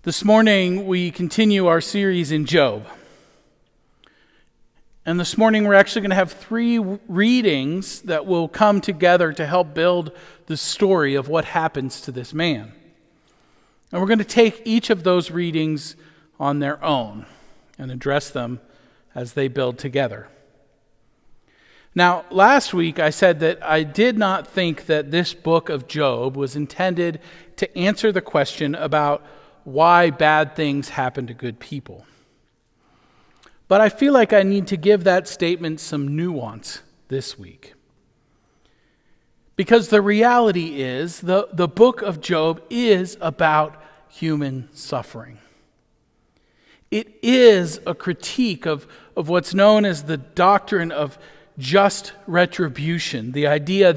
This morning, we continue our series in Job. And this morning, we're actually going to have 3 readings that will come together to help build the story of what happens to this man. And we're going to take each of those readings on their own and address them as they build together. Now, last week, I said that I did not think that this book of Job was intended to answer the question about why bad things happen to good people. But I feel like I need to give that statement some nuance this week. Because the reality is, the book of Job is about human suffering. It is a critique of what's known as the doctrine of just retribution, the idea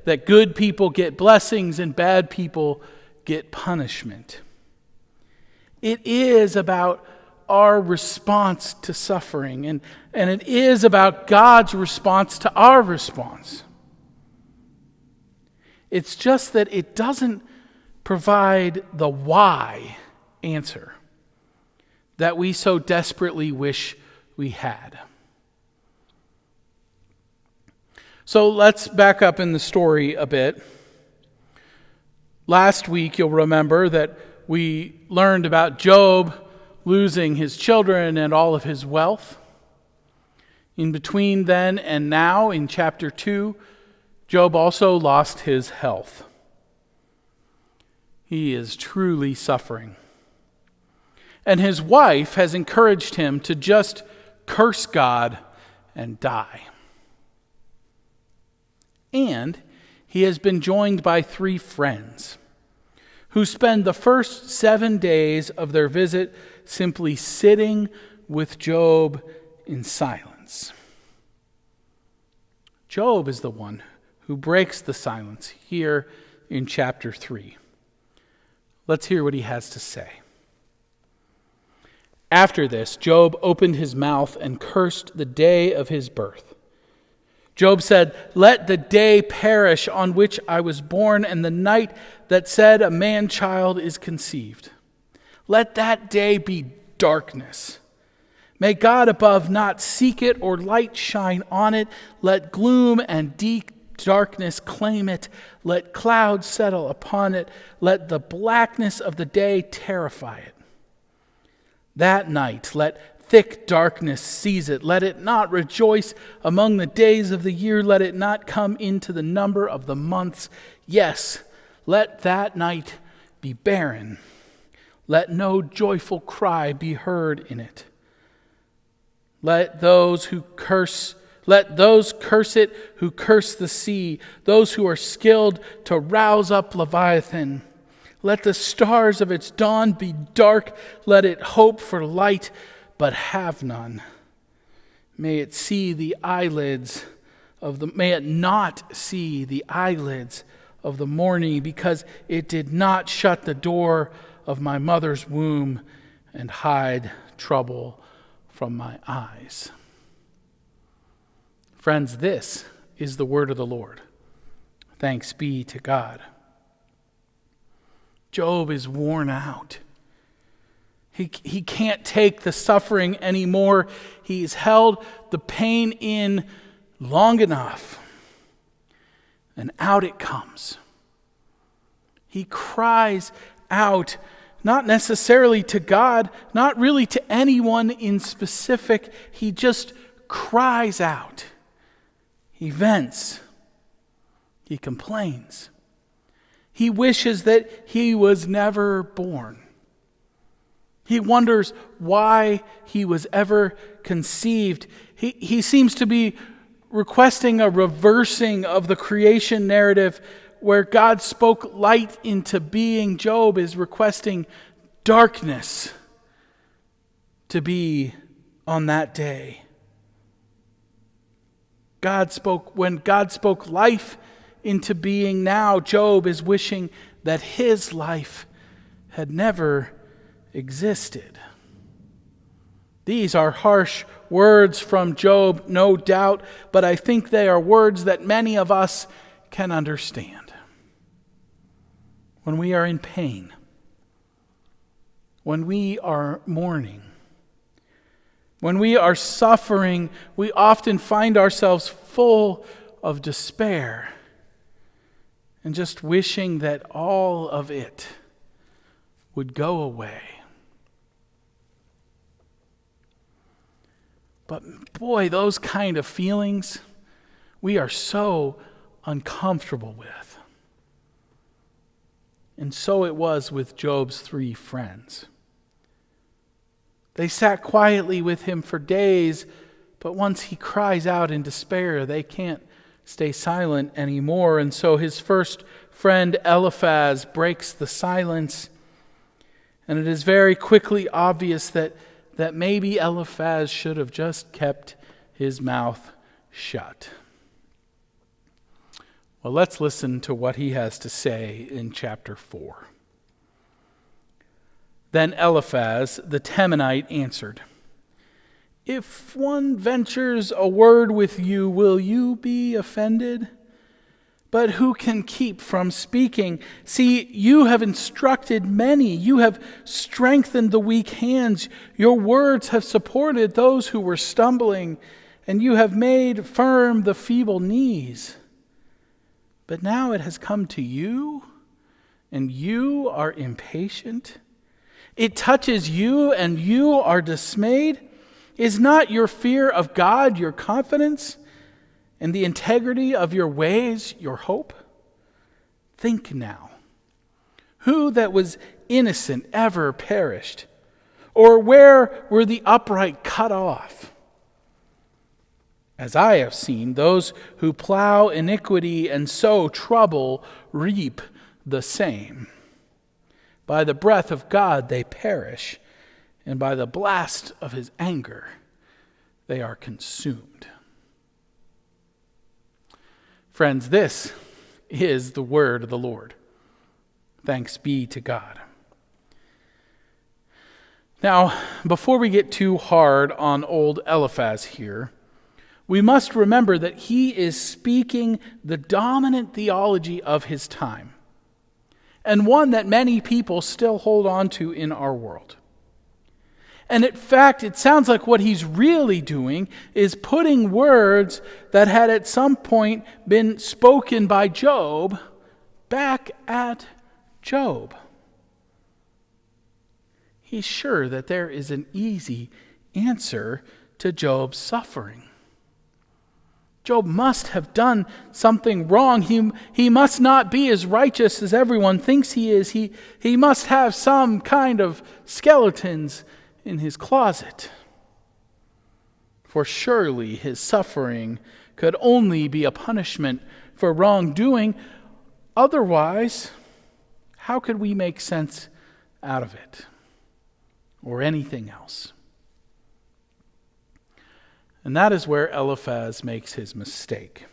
that good people get blessings and bad people get punishment. It is about our response to suffering, and it is about God's response to our response. It's just that it doesn't provide the why answer that we so desperately wish we had. So let's back up in the story a bit. Last week, you'll remember that we learned about Job losing his children and all of his wealth. In between then and now, in chapter 2, Job also lost his health. He is truly suffering. And his wife has encouraged him to just curse God and die. And he has been joined by 3 friends who spend the first 7 days of their visit simply sitting with Job in silence. Job is the one who breaks the silence here in chapter 3. Let's hear what he has to say. After this, Job opened his mouth and cursed the day of his birth. Job said, "Let the day perish on which I was born, and the night that said a man-child is conceived. Let that day be darkness. May God above not seek it or light shine on it. Let gloom and deep darkness claim it. Let clouds settle upon it. Let the blackness of the day terrify it. That night, let thick darkness seize it. Let it not rejoice among the days of the year. Let it not come into the number of the months. Yes, let that night be barren. Let no joyful cry be heard in it. Let those curse it who curse the sea, those who are skilled to rouse up Leviathan. Let the stars of its dawn be dark. Let it hope for light, but have none. May it not see the eyelids of the morning, because it did not shut the door of my mother's womb and hide trouble from my eyes." Friends, this is the word of the Lord. Thanks be to God. Job is worn out. He can't take the suffering anymore. He's held the pain in long enough. And out it comes. He cries out, not necessarily to God, not really to anyone in specific. He just cries out. He vents. He complains. He wishes that he was never born. He wonders why he was ever conceived. He seems to be requesting a reversing of the creation narrative where God spoke light into being. Job is requesting darkness to be on that day. When God spoke life into being, now Job is wishing that his life had never existed. These are harsh words from Job, no doubt, but I think they are words that many of us can understand. When we are in pain, when we are mourning. When we are suffering, we often find ourselves full of despair and just wishing that all of it would go away. But boy, those kind of feelings we are so uncomfortable with. And so it was with Job's 3 friends. They sat quietly with him for days, but once he cries out in despair, they can't stay silent anymore. And so his first friend Eliphaz breaks the silence. And it is very quickly obvious that maybe Eliphaz should have just kept his mouth shut. Well, let's listen to what he has to say in chapter 4. Then Eliphaz the Temanite answered, "If one ventures a word with you, will you be offended? But who can keep from speaking? See, you have instructed many. You have strengthened the weak hands. Your words have supported those who were stumbling, and you have made firm the feeble knees. But now it has come to you, and you are impatient. It touches you, and you are dismayed. Is not your fear of God your confidence, and the integrity of your ways your hope? Think now, who that was innocent ever perished? Or where were the upright cut off? As I have seen, those who plow iniquity and sow trouble reap the same. By the breath of God they perish, and by the blast of his anger they are consumed." Friends, this is the word of the Lord. Thanks be to God. Now, before we get too hard on old Eliphaz here, we must remember that he is speaking the dominant theology of his time, and one that many people still hold on to in our world. And in fact, it sounds like what he's really doing is putting words that had at some point been spoken by Job back at Job. He's sure that there is an easy answer to Job's suffering. Job must have done something wrong. He must not be as righteous as everyone thinks he is. He must have some kind of skeletons in his closet. For surely his suffering could only be a punishment for wrongdoing. Otherwise, how could we make sense out of it or anything else? And that is where Eliphaz makes his mistake.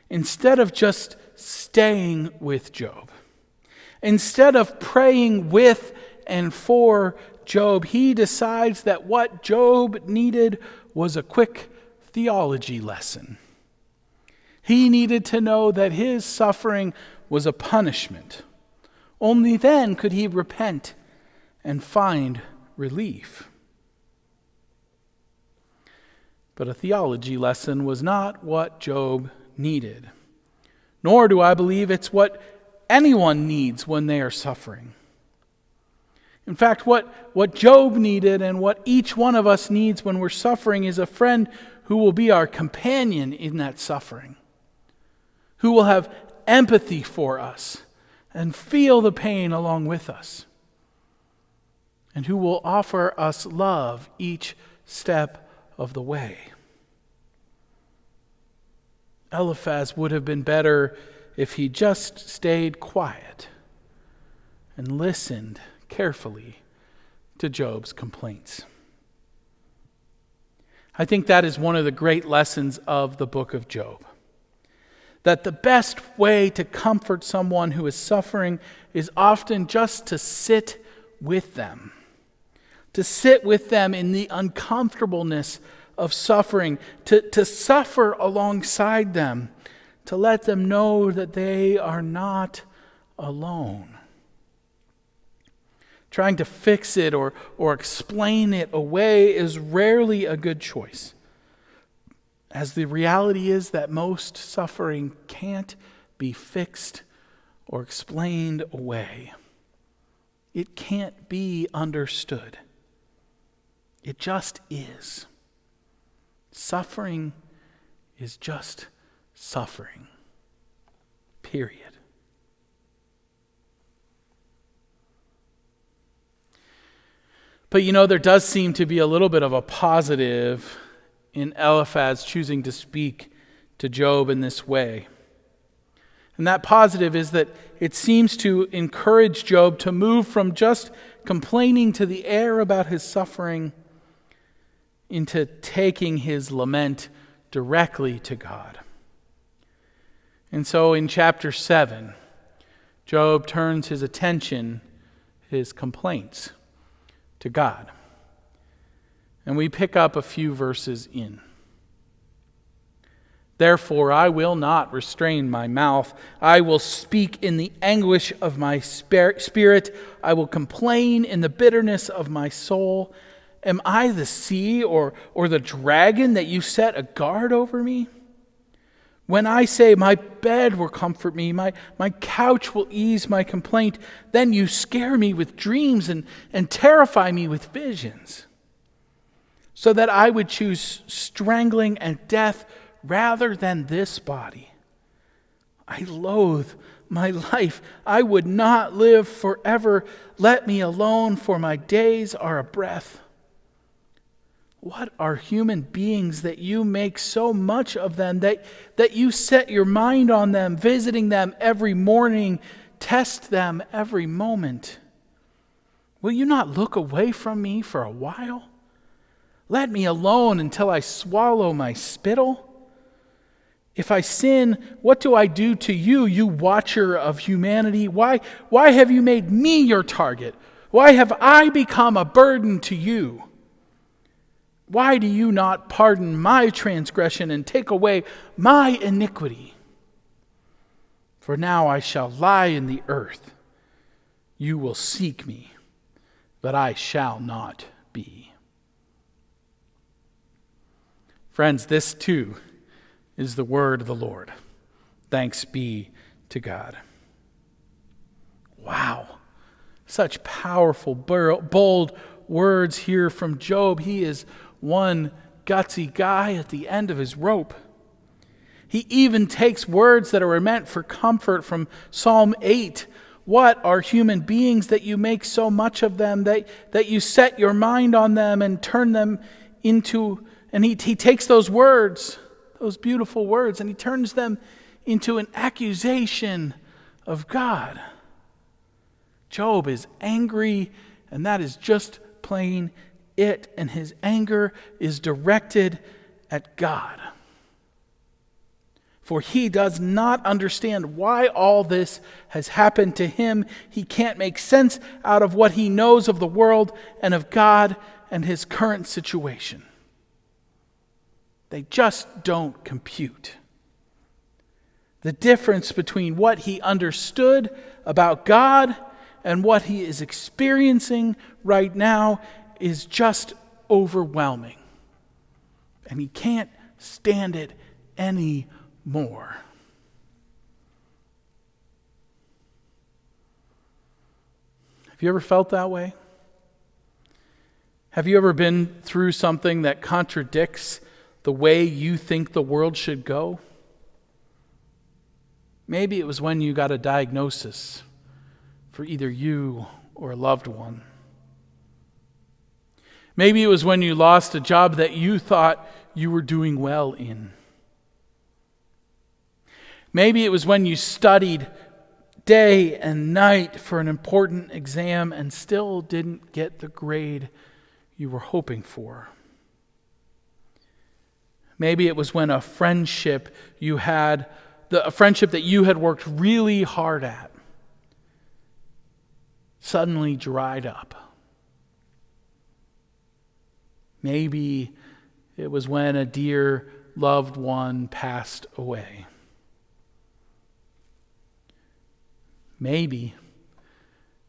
Instead of just staying with Job, instead of praying with and for Job, he decides that what Job needed was a quick theology lesson. He needed to know that his suffering was a punishment. Only then could he repent and find relief. But a theology lesson was not what Job needed. Nor do I believe it's what anyone needs when they are suffering. In fact, what Job needed and what each one of us needs when we're suffering is a friend who will be our companion in that suffering, who will have empathy for us and feel the pain along with us, and who will offer us love each step of the way. Eliphaz would have been better if he just stayed quiet and listened carefully to Job's complaints. I think that is one of the great lessons of the book of Job. That the best way to comfort someone who is suffering is often just to sit with them. To sit with them in the uncomfortableness of suffering, to suffer alongside them, to let them know that they are not alone. Trying to fix it or explain it away is rarely a good choice, as the reality is that most suffering can't be fixed or explained away. It can't be understood. It just is. Suffering is just suffering. Period. But there does seem to be a little bit of a positive in Eliphaz choosing to speak to Job in this way. And that positive is that it seems to encourage Job to move from just complaining to the air about his suffering into taking his lament directly to God. And so in chapter 7, Job turns his attention, his complaints, to God. And we pick up a few verses in. Therefore, I will not restrain my mouth. I will speak in the anguish of my spirit. I will complain in the bitterness of my soul. Am I the sea or the dragon that you set a guard over me? When I say, my bed will comfort me, my couch will ease my complaint, then you scare me with dreams and terrify me with visions, so that I would choose strangling and death rather than this body. I loathe my life. I would not live forever. Let me alone, for my days are a breath. What are human beings that you make so much of them, that you set your mind on them, visiting them every morning, test them every moment? Will you not look away from me for a while? Let me alone until I swallow my spittle. If I sin, what do I do to you, you watcher of humanity? Why have you made me your target? Why have I become a burden to you? Why do you not pardon my transgression and take away my iniquity? For now I shall lie in the earth. You will seek me, but I shall not be. Friends, this too is the word of the Lord. Thanks be to God. Wow. Such powerful, bold words here from Job. He is one gutsy guy at the end of his rope. He even takes words that are meant for comfort from Psalm 8. What are human beings that you make so much of them, that you set your mind on them and turn them into, and he takes those words, those beautiful words, and he turns them into an accusation of God. Job is angry, and that is just plain it, and his anger is directed at God. For he does not understand why all this has happened to him. He can't make sense out of what he knows of the world and of God and his current situation. They just don't compute. The difference between what he understood about God and what he is experiencing right now is just overwhelming. And he can't stand it anymore. Have you ever felt that way? Have you ever been through something that contradicts the way you think the world should go? Maybe it was when you got a diagnosis for either you or a loved one. Maybe it was when you lost a job that you thought you were doing well in. Maybe it was when you studied day and night for an important exam and still didn't get the grade you were hoping for. Maybe it was when a friendship that you had worked really hard at suddenly dried up. Maybe it was when a dear loved one passed away. Maybe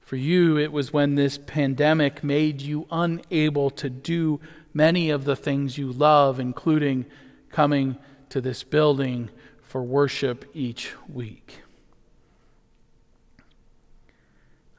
For you, it was when this pandemic made you unable to do many of the things you love, including coming to this building for worship each week.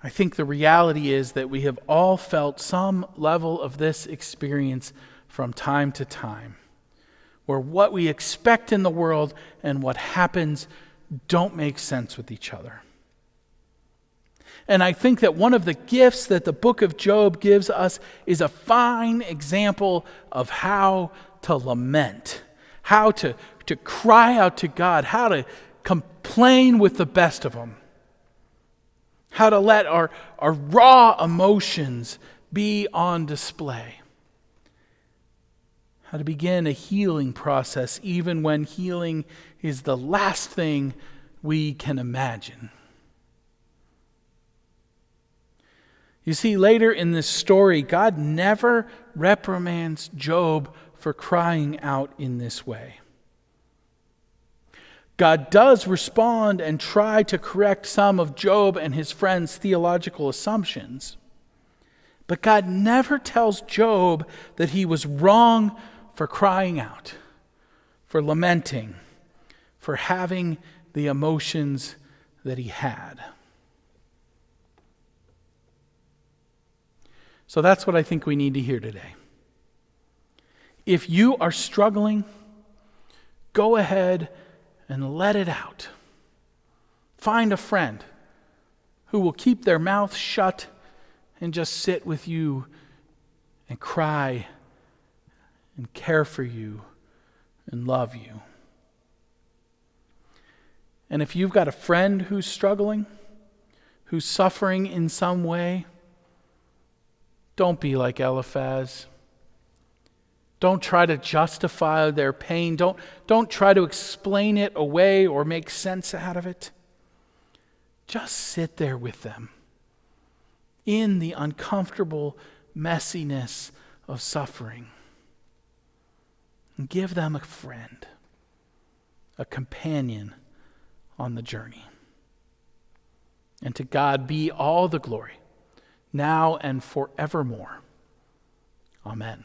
I think the reality is that we have all felt some level of this experience from time to time, where what we expect in the world and what happens don't make sense with each other. And I think that one of the gifts that the book of Job gives us is a fine example of how to lament, how to cry out to God, how to complain with the best of them, how to let our raw emotions be on display, how to begin a healing process even when healing is the last thing we can imagine. You see, later in this story, God never reprimands Job for crying out in this way. God does respond and try to correct some of Job and his friends' theological assumptions. But God never tells Job that he was wrong for crying out, for lamenting, for having the emotions that he had. So that's what I think we need to hear today. If you are struggling, go ahead and let it out. Find a friend who will keep their mouth shut and just sit with you and cry and care for you and love you. And if you've got a friend who's struggling, who's suffering in some way, don't be like Eliphaz. Don't try to justify their pain. Don't try to explain it away or make sense out of it. Just sit there with them in the uncomfortable messiness of suffering. And give them a friend, a companion on the journey. And to God be all the glory, now and forevermore. Amen.